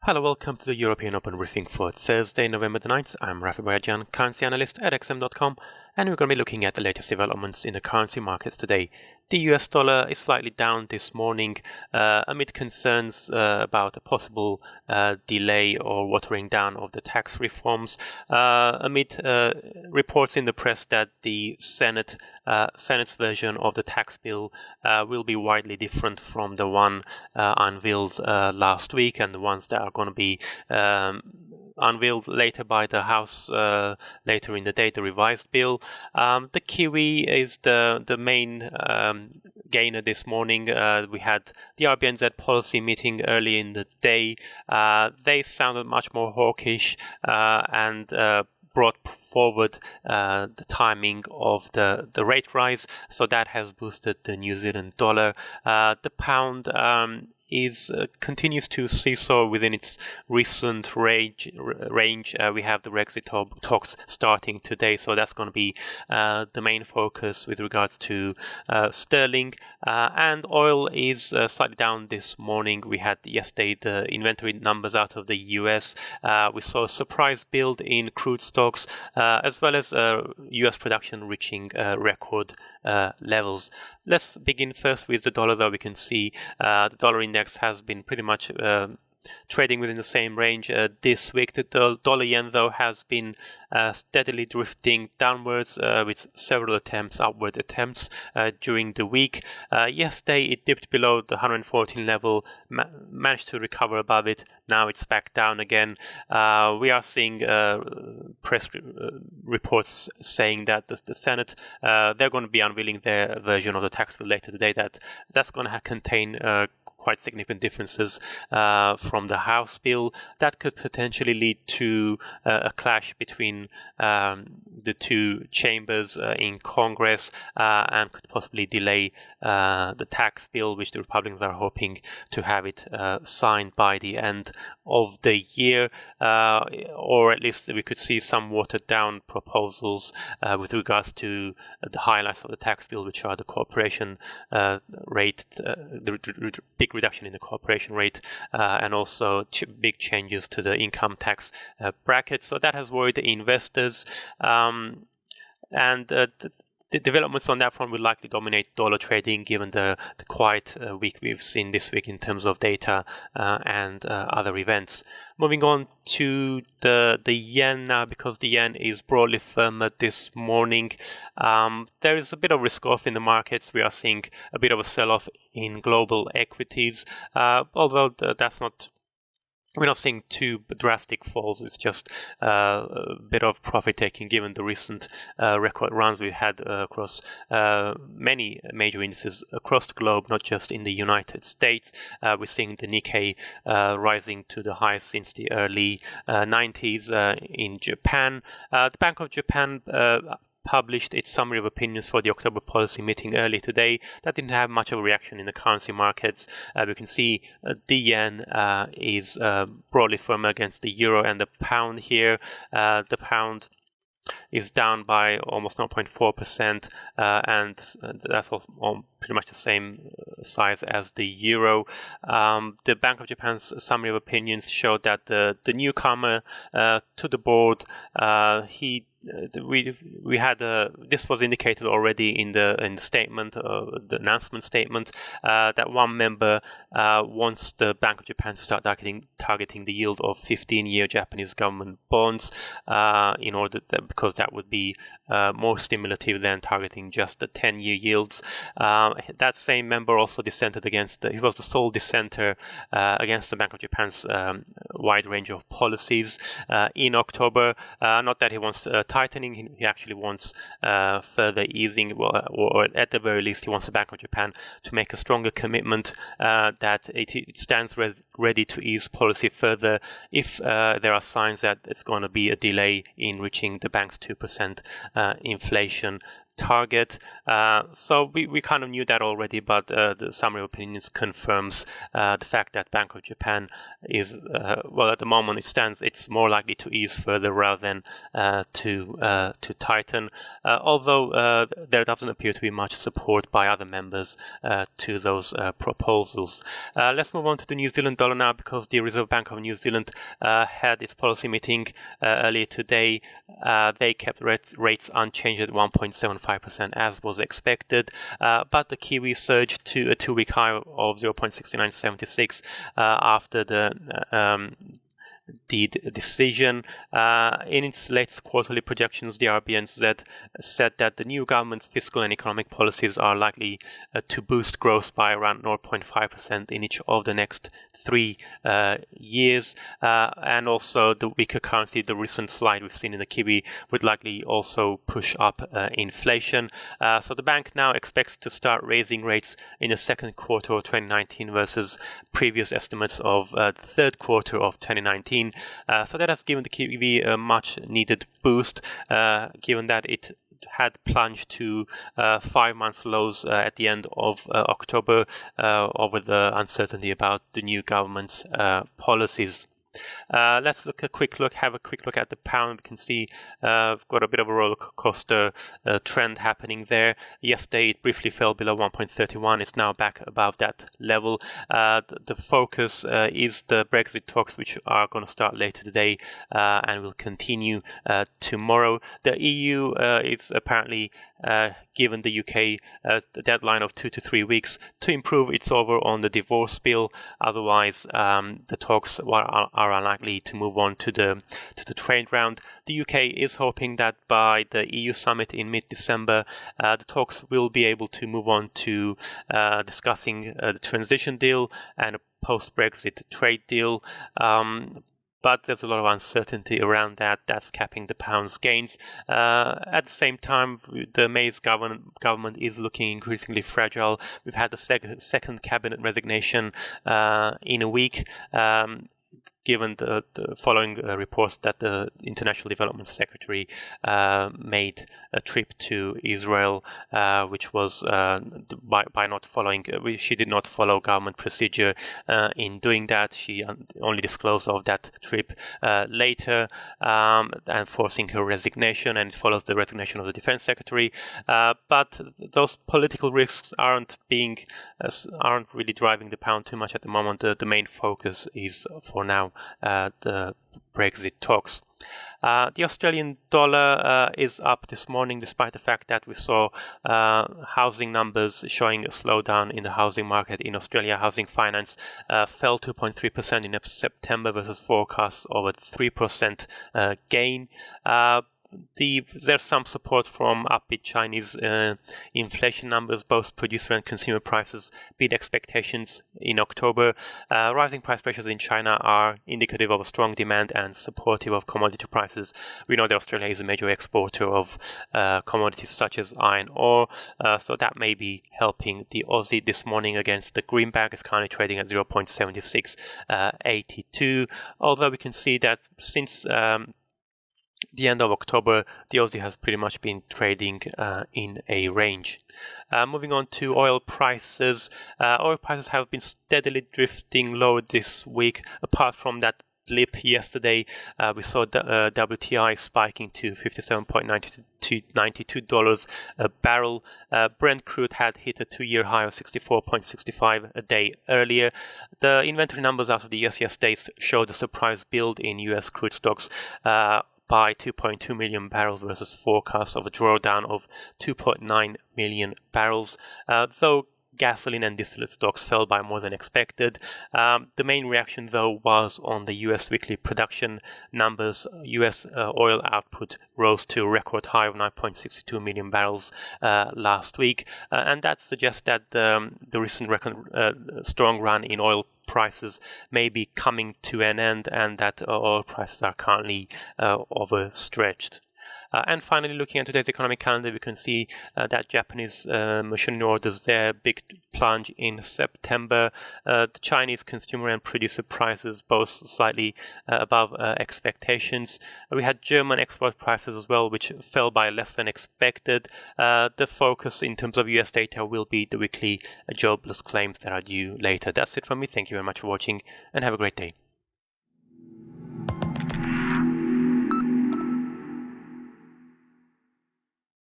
Hello, welcome to the European Open briefing for Thursday, November the 9th. I'm Rafi Boyajian, currency analyst at XM.com, and we're going to be looking at the latest developments in the currency markets today. The US dollar is slightly down this morning amid concerns about a possible delay or watering down of the tax reforms, amid reports in the press that the Senate's version of the tax bill will be widely different from the one unveiled last week and the ones that are going to be unveiled later by the House later in the day, the revised bill. The kiwi is the main gainer this morning. We had the RBNZ policy meeting early in the day. They sounded much more hawkish and brought forward the timing of the rate rise, so that has boosted the New Zealand dollar. The pound continues to seesaw within its recent range. We have the Brexit talks starting today, so that's going to be the main focus with regards to sterling. And oil is slightly down this morning. We had yesterday the inventory numbers out of the US. We saw a surprise build in crude stocks, as well as US production reaching record levels. Let's begin first with the dollar, though. We can see the dollar index has been pretty much trading within the same range this week. The dollar yen, though, has been steadily drifting downwards with several upward attempts during the week. Yesterday it dipped below the 114 level, managed to recover above it. Now it's back down again. We are seeing press reports saying that the Senate, they're going to be unveiling their version of the tax bill later today. That's going to contain quite significant differences from the House bill that could potentially lead to a clash between the two chambers in Congress and could possibly delay the tax bill, which the Republicans are hoping to have it signed by the end of the year, or at least we could see some watered down proposals with regards to the highlights of the tax bill, which are the corporation rate, the big reduction in the corporation rate, and also big changes to the income tax bracket. So that has worried the investors, and the developments on that front will likely dominate dollar trading, given the quiet week we've seen this week in terms of data and other events. Moving on to the yen now, because the yen is broadly firmer this morning. There is a bit of risk off in the markets. We are seeing a bit of a sell-off in global equities, although we're not seeing too drastic falls. It's just a bit of profit taking, given the recent record runs we had across many major indices across the globe, not just in the United States. We're seeing the Nikkei rising to the highest since the early 90s in Japan. The Bank of Japan published its summary of opinions for the October policy meeting early today. That didn't have much of a reaction in the currency markets. We can see the yen is broadly firm against the euro and the pound here. The pound is down by almost 0.4%, and that's all pretty much the same size as the euro. The Bank of Japan's summary of opinions showed that the newcomer to the board, we had this was indicated already in the statement, the announcement statement, that one member wants the Bank of Japan to start targeting the yield of 15-year Japanese government bonds, in order because that would be more stimulative than targeting just the 10-year yields. That same member also dissented against. He was the sole dissenter against the Bank of Japan's wide range of policies in October. Not that he wants tightening, he actually wants further easing, or at the very least he wants the Bank of Japan to make a stronger commitment that it stands ready to ease policy further if there are signs that it's going to be a delay in reaching the bank's 2% inflation target. So we kind of knew that already, but the summary of opinions confirms the fact that Bank of Japan is, well, at the moment it stands, it's more likely to ease further rather than to tighten, although there doesn't appear to be much support by other members to those proposals. Let's move on to the New Zealand dollar now, because the Reserve Bank of New Zealand had its policy meeting earlier today. They kept rates unchanged at 1.75% as was expected, but the kiwi surged to a 2-week high of 0.6976 after the decision. In its latest quarterly projections, the RBNZ said that the new government's fiscal and economic policies are likely to boost growth by around 0.5% in each of the next 3 years. And also the weaker currency, the recent slide we've seen in the kiwi, would likely also push up inflation. So the bank now expects to start raising rates in the second quarter of 2019 versus previous estimates of the third quarter of 2019. So that has given the kiwi a much needed boost, given that it had plunged to 5 months lows at the end of October over the uncertainty about the new government's policies. Let's have a quick look at the pound. We can see we've got a bit of a roller coaster trend happening there. Yesterday it briefly fell below 1.31. It's now back above that level. The focus is the Brexit talks, which are going to start later today and will continue tomorrow. The EU is apparently given the UK the deadline of 2 to 3 weeks to improve its over on the divorce bill. Otherwise, the talks are unlikely to move on to the trade round. The UK is hoping that by the EU summit in mid-December, the talks will be able to move on to discussing the transition deal and a post-Brexit trade deal. But there's a lot of uncertainty around that. That's capping the pound's gains. At the same time, the May's government is looking increasingly fragile. We've had the second cabinet resignation in a week. Given the following reports that the International Development Secretary made a trip to Israel, which was by not following, she did not follow government procedure in doing that. She only disclosed of that trip later, and forcing her resignation, and it follows the resignation of the Defense Secretary. But those political risks aren't really driving the pound too much at the moment. The main focus is for now the Brexit talks. The Australian dollar is up this morning, despite the fact that we saw housing numbers showing a slowdown in the housing market in Australia. Housing finance fell 2.3% in September versus forecasts of a 3% gain. There's some support from upbeat Chinese inflation numbers. Both producer and consumer prices beat expectations in October. Rising price pressures in China are indicative of a strong demand and supportive of commodity prices. We know that Australia is a major exporter of commodities such as iron ore, so that may be helping the Aussie this morning against the greenback. Is currently trading at 0.7682, although we can see that since the end of October, the Aussie has pretty much been trading in a range. Moving on to oil prices. Oil prices have been steadily drifting lower this week. Apart from that blip yesterday, we saw the WTI spiking to $57.92 a barrel. Brent crude had hit a 2-year high of 64.65 a day earlier. The inventory numbers after the US yesterday showed a surprise build in US crude stocks by 2.2 million barrels versus forecasts of a drawdown of 2.9 million barrels, though gasoline and distillate stocks fell by more than expected. The main reaction, though, was on the US weekly production numbers. US oil output rose to a record high of 9.62 million barrels last week, and that suggests that the recent strong run in oil prices may be coming to an end, and that oil prices are currently overstretched. And finally, looking at today's economic calendar, we can see that Japanese machinery orders there, big plunge in September. The Chinese consumer and producer prices both slightly above expectations. We had German export prices as well, which fell by less than expected. The focus in terms of US data will be the weekly jobless claims that are due later. That's it from me. Thank you very much for watching and have a great day.